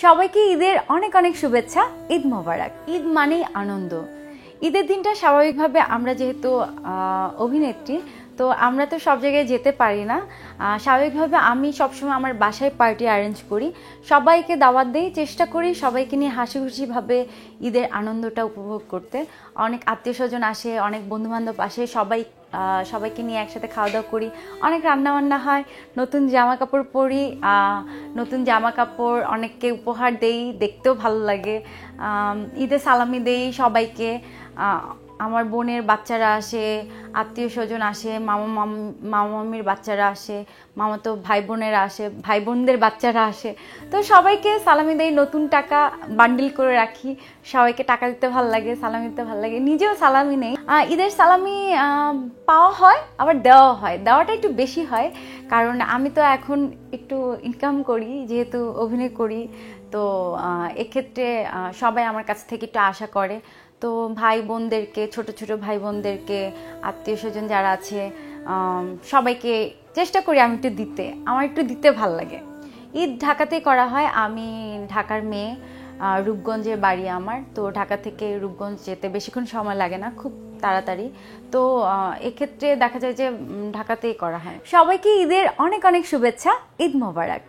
সবাইকে ঈদের অনেক অনেক শুভেচ্ছা। ঈদ মোবারক। ঈদ মানেই আনন্দ। ঈদের দিনটা স্বাভাবিকভাবে আমরা যেহেতু অভিনেত্রী, তো আমরা তো সব জায়গায় যেতে পারি না। স্বাভাবিকভাবে আমি সবসময় আমার বাসায় পার্টি অ্যারেঞ্জ করি, সবাইকে দাওয়াত দিই, চেষ্টা করি সবাইকে নিয়ে হাসি খুশিভাবে ঈদের আনন্দটা উপভোগ করতে। অনেক আত্মীয় স্বজন আসে, অনেক বন্ধুবান্ধব আসে, সবাইকে নিয়ে একসাথে খাওয়া দাওয়া করি, অনেক রান্নাবান্না হয়, নতুন জামা কাপড় পরি, নতুন জামা কাপড় অনেককে উপহার দেই, দেখতেও ভালো লাগে। ঈদে সালামি দেই সবাইকে। আমার বোনের বাচ্চারা আসে, আত্মীয় স্বজন আসে, মামা মামির বাচ্চারা আসে, মামাতো ভাই বোনেরা আসে, ভাই বোনদের বাচ্চারা আসে। তো সবাইকে সালামি দেই, নতুন টাকা বান্ডিল করে রাখি, সবাইকে টাকা দিতে ভালো লাগে, সালামি দিতে ভালো লাগে, নিজেও সালামি নেই। ঈদের সালামি পাওয়া হয়, আবার দেওয়া হয়, দেওয়াটা একটু বেশি হয়, কারণ আমি তো এখন একটু ইনকাম করি, যেহেতু অভিনয় করি। তো এক্ষেত্রে সবাই আমার কাছ থেকে একটু আশা করে। তো ভাই বোনদেরকে, ছোট ছোট ভাই বোনদেরকে, আত্মীয় স্বজন যারা আছে সবাইকে চেষ্টা করি আমি একটু দিতে, আমার একটু দিতে ভাল লাগে। ঈদ ঢাকাতেই করা হয়, আমি ঢাকার মেয়ে, রূপগঞ্জের বাড়ি আমার। তো ঢাকা থেকে রূপগঞ্জ যেতে বেশিক্ষণ সময় লাগে না, খুব তাড়াতাড়ি। তো এক্ষেত্রে দেখা যায় যে ঢাকাতেই করা হয়। সবাইকে ঈদের অনেক অনেক শুভেচ্ছা। ঈদ মোবারক।